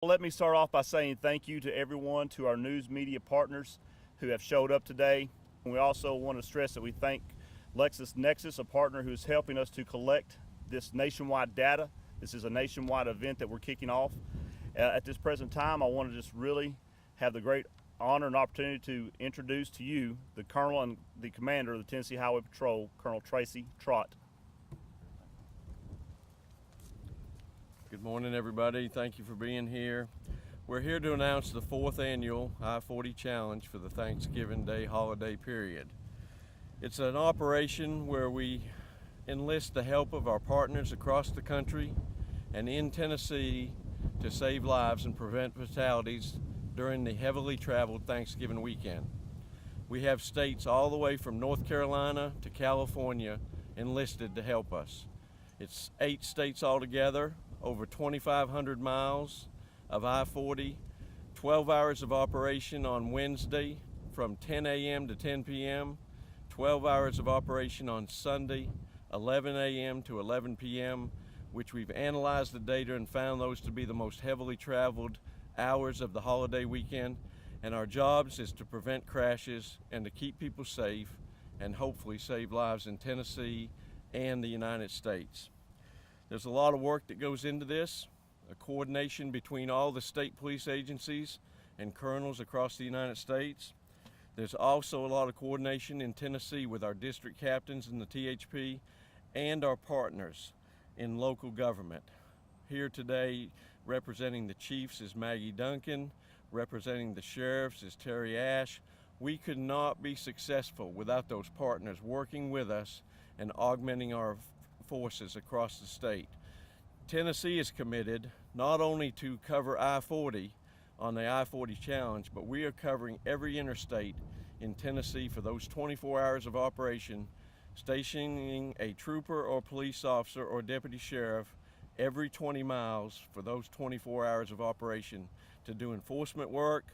Let me start off by saying thank you to everyone, to our news media partners who have showed up today. We also want to stress that we thank LexisNexis, a partner who is helping us to collect this nationwide data. This is a nationwide event that we're kicking off. At this present time, I want to just really have the great honor and opportunity to introduce to you the Colonel and the Commander of the Tennessee Highway Patrol, Colonel Tracy Trott. Good morning, everybody. Thank you for being here. We're here to announce the 4th annual I-40 Challenge for the Thanksgiving Day holiday period. It's an operation where we enlist the help of our partners across the country and in Tennessee to save lives and prevent fatalities during the heavily traveled Thanksgiving weekend. We have states all the way from North Carolina to California enlisted to help us. It's 8 states altogether, over 2,500 miles of I-40, 12 hours of operation on Wednesday from 10 a.m. to 10 p.m., 12 hours of operation on Sunday, 11 a.m. to 11 p.m., which we've analyzed the data and found those to be the most heavily traveled hours of the holiday weekend. And our jobs is to prevent crashes and to keep people safe and hopefully save lives in Tennessee and the United States. There's a lot of work that goes into this, a coordination between all the state police agencies and colonels across the United States. There's also a lot of coordination in Tennessee with our district captains in the THP and our partners in local government. Here today representing the chiefs is Maggie Duncan, representing the sheriffs is Terry Ash. We could not be successful without those partners working with us and augmenting our forces across the state. Tennessee is committed not only to cover I-40 on the I-40 Challenge, but we are covering every interstate in Tennessee for those 24 hours of operation, stationing a trooper or police officer or deputy sheriff every 20 miles for those 24 hours of operation to do enforcement work,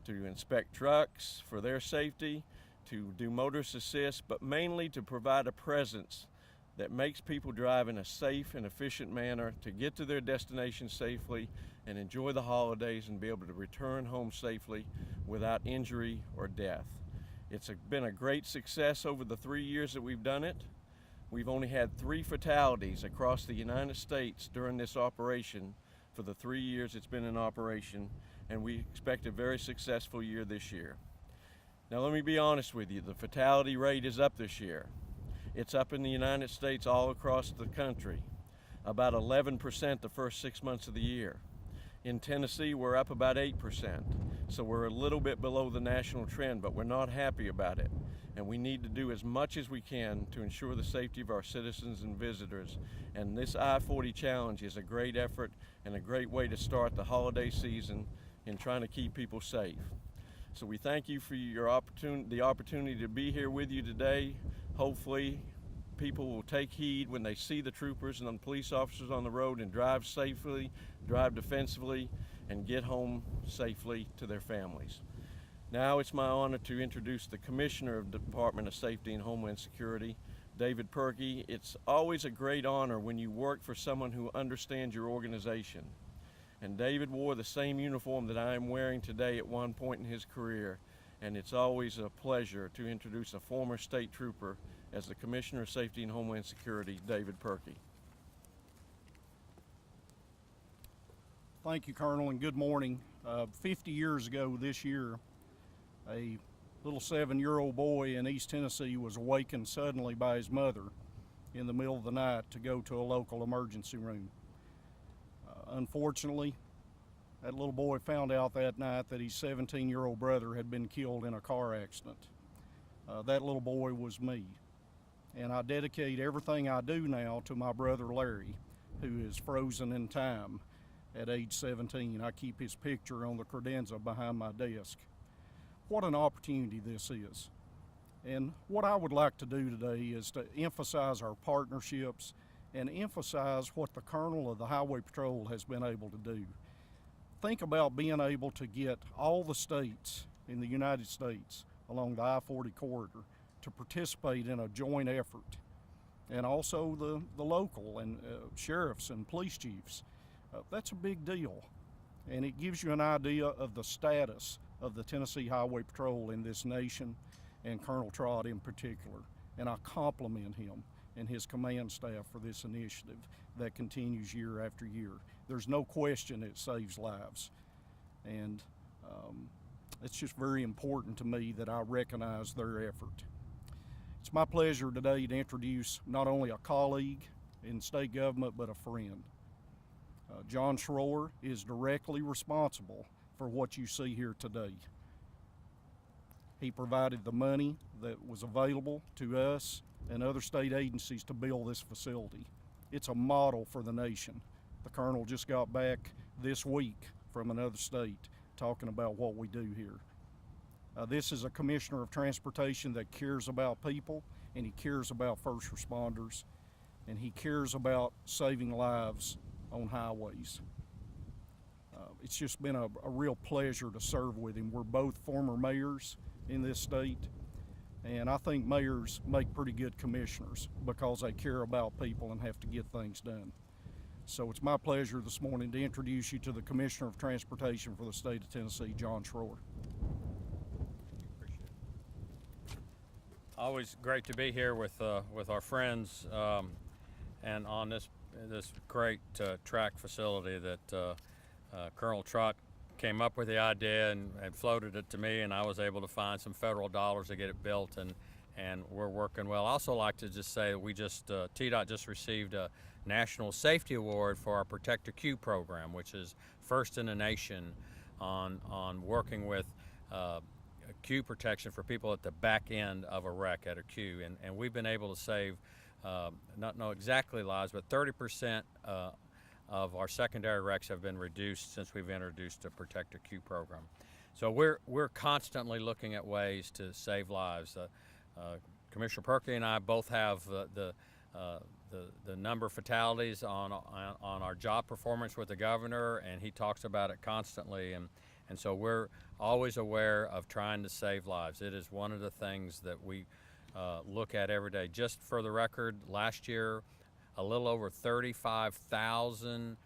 to inspect trucks for their safety, to do motorist assist, but mainly to provide a presence that makes people drive in a safe and efficient manner to get to their destination safely and enjoy the holidays and be able to return home safely without injury or death. It's been a great success over the 3 years that we've done it. We've only had 3 fatalities across the United States during this operation for the 3 years it's been in operation, and we expect a very successful year this year. Now let me be honest with you, the fatality rate is up this year. It's up in the United States all across the country, about 11% the first 6 months of the year. In Tennessee, we're up about 8%, so we're a little bit below the national trend, but we're not happy about it. And we need to do as much as we can to ensure the safety of our citizens and visitors. And this I-40 Challenge is a great effort and a great way to start the holiday season in trying to keep people safe. So we thank you for the opportunity to be here with you today. Hopefully, people will take heed when they see the troopers and the police officers on the road and drive safely, drive defensively, and get home safely to their families. Now it's my honor to introduce the Commissioner of the Department of Safety and Homeland Security, David Perkey. It's always a great honor when you work for someone who understands your organization. And David wore the same uniform that I am wearing today at one point in his career. And it's always a pleasure to introduce a former state trooper as the Commissioner of Safety and Homeland Security, David Perkey. Thank you, Colonel, and good morning. 50 years ago this year, a little 7-year-old boy in East Tennessee was awakened suddenly by his mother in the middle of the night to go to a local emergency room. Unfortunately, that little boy found out that night that his 17-year-old brother had been killed in a car accident. That little boy was me. And I dedicate everything I do now to my brother Larry, who is frozen in time at age 17. I keep his picture on the credenza behind my desk. What an opportunity this is. And what I would like to do today is to emphasize our partnerships and emphasize what the Colonel of the Highway Patrol has been able to do. Think about being able to get all the states in the United States along the I-40 corridor to participate in a joint effort, and also the local and sheriffs and police chiefs. That's a big deal. and it gives you an idea of the status of the Tennessee Highway Patrol in this nation, and Colonel Trott in particular. And I compliment him and his command staff for this initiative that continues year after year. There's no question it saves lives. And it's just very important to me that I recognize their effort. It's my pleasure today to introduce not only a colleague in state government, but a friend. John Schroer is directly responsible for what you see here today. He provided the money that was available to us and other state agencies to build this facility. It's a model for the nation. The Colonel just got back this week from another state talking about what we do here. This is a Commissioner of Transportation that cares about people, and he cares about first responders, and he cares about saving lives on highways. It's just been a real pleasure to serve with him. We're both former mayors in this state, and I think mayors make pretty good commissioners because they care about people and have to get things done. So it's my pleasure this morning to introduce you to the Commissioner of Transportation for the state of Tennessee, John Schroer. Always great to be here with our friends and on this great track facility that Colonel Trott came up with the idea and floated it to me, and I was able to find some federal dollars to get it built, and we're working well. I also like to just say that we TDOT just received a National Safety Award for our Protect a Queue program, which is first in the nation on working with queue protection for people at the back end of a wreck at a queue, and we've been able to save not know exactly lives, but 30% of our secondary wrecks have been reduced since we've introduced a Protect a Queue program. So we're constantly looking at ways to save lives. Commissioner Perkey and I both have the number of fatalities on our job performance with the governor, and he talks about it constantly, and so we're always aware of trying to save lives. It is one of the things that we look at every day. Just for the record, last year, a little over 35,000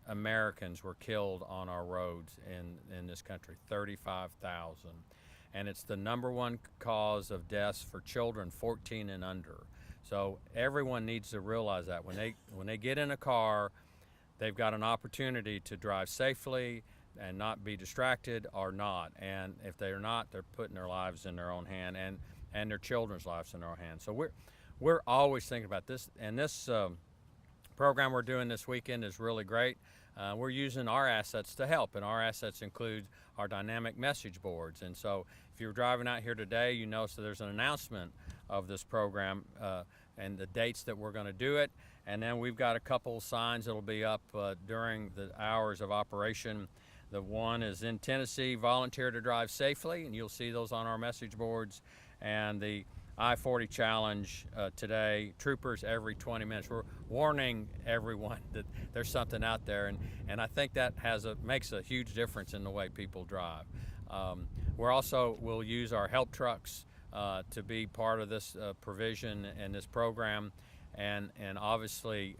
Americans were killed on our roads in this country, 35,000. And it's the #1 cause of deaths for children 14 and under. So everyone needs to realize that when they get in a car, they've got an opportunity to drive safely and not be distracted or not. And if they're not, they're putting their lives in their own hand and their children's lives in their own hands. So we're always thinking about this. And this program we're doing this weekend is really great. We're using our assets to help, and our assets include our dynamic message boards. And so if you're driving out here today, you notice that there's an announcement of this program and the dates that we're going to do it. And then we've got a couple signs that'll be up during the hours of operation. The one is in Tennessee, volunteer to drive safely, and you'll see those on our message boards. And the I-40 challenge today, troopers every 20 minutes. We're warning everyone that there's something out there, and I think that makes a huge difference in the way people drive. We'll use our help trucks to be part of this provision and this program, and obviously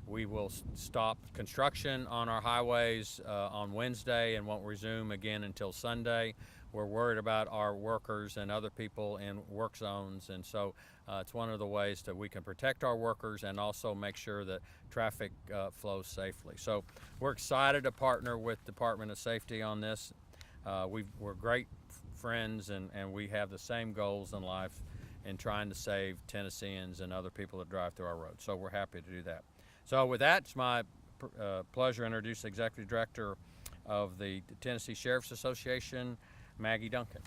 we will stop construction on our highways on Wednesday and won't resume again until Sunday. We're worried about our workers and other people in work zones, and so it's one of the ways that we can protect our workers and also make sure that traffic flows safely. So we're excited to partner with Department of Safety on this. We're great friends, and we have the same goals in life in trying to save Tennesseans and other people that drive through our roads. So we're happy to do that. So with that, it's my pleasure to introduce the Executive Director of the Tennessee Sheriff's Association, Maggie Duncan.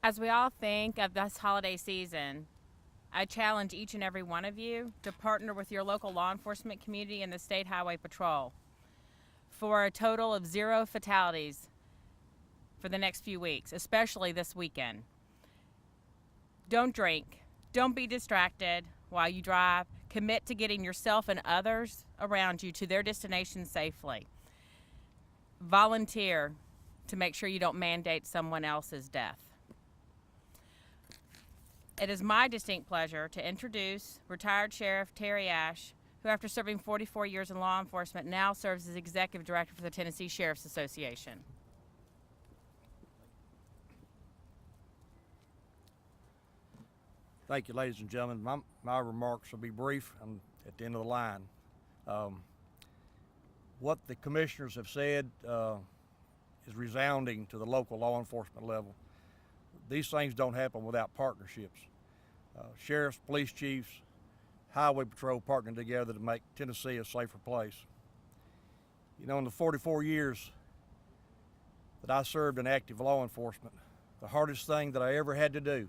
As we all think of this holiday season, I challenge each and every one of you to partner with your local law enforcement community and the State Highway Patrol for a total of 0 fatalities for the next few weeks, especially this weekend. Don't drink. Don't be distracted while you drive. Commit to getting yourself and others around you to their destination safely. Volunteer to make sure you don't mandate someone else's death. It is my distinct pleasure to introduce retired Sheriff Terry Ash, who after serving 44 years in law enforcement now serves as Executive Director for the Tennessee Sheriff's Association. Thank you, ladies and gentlemen. My remarks will be brief. I'm at the end of the line. What the commissioners have said is resounding to the local law enforcement level. These things don't happen without partnerships. Sheriffs, police chiefs, highway patrol partnering together to make Tennessee a safer place. You know, in the 44 years that I served in active law enforcement, the hardest thing that I ever had to do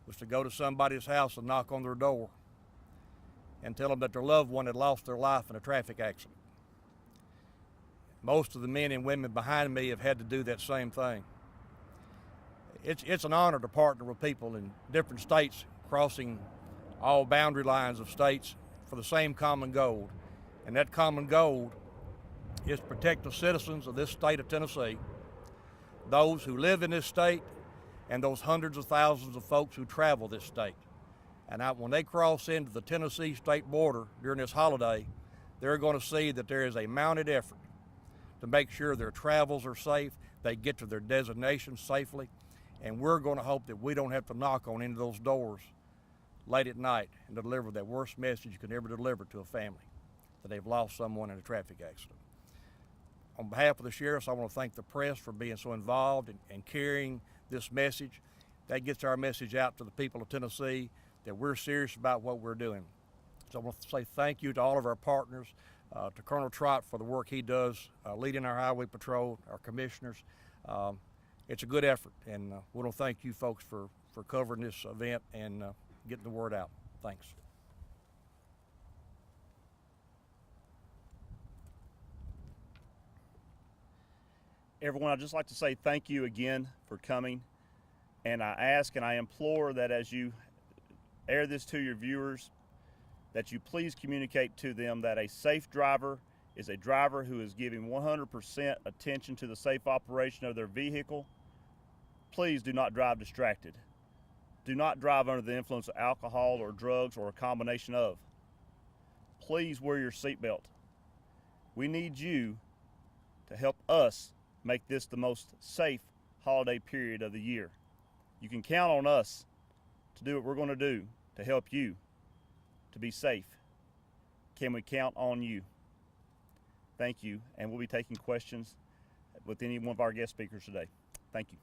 was to go to somebody's house and knock on their door and tell them that their loved one had lost their life in a traffic accident. Most of the men and women behind me have had to do that same thing. It's an honor to partner with people in different states, crossing all boundary lines of states for the same common goal. And that common goal is to protect the citizens of this state of Tennessee, those who live in this state, and those hundreds of thousands of folks who travel this state. And when they cross into the Tennessee state border during this holiday, they're going to see that there is a mounted effort to make sure their travels are safe, they get to their destinations safely, and we're going to hope that we don't have to knock on any of those doors late at night and deliver that worst message you can ever deliver to a family, that they've lost someone in a traffic accident. On behalf of the sheriffs, I want to thank the press for being so involved and carrying this message. That gets our message out to the people of Tennessee that we're serious about what we're doing. So I want to say thank you to all of our partners, to Colonel Trott for the work he does leading our highway patrol, our commissioners. It's a good effort, and we want to thank you folks for covering this event and getting the word out. Thanks. Everyone, I'd just like to say thank you again for coming, and I ask and I implore that as you air this to your viewers, that you please communicate to them that a safe driver is a driver who is giving 100% attention to the safe operation of their vehicle. Please do not drive distracted. Do not drive under the influence of alcohol or drugs or a combination of. Please wear your seatbelt. We need you to help us make this the most safe holiday period of the year. You can count on us to do what we're going to do to help you to be safe. Can we count on you? Thank you, and we'll be taking questions with any one of our guest speakers today. Thank you.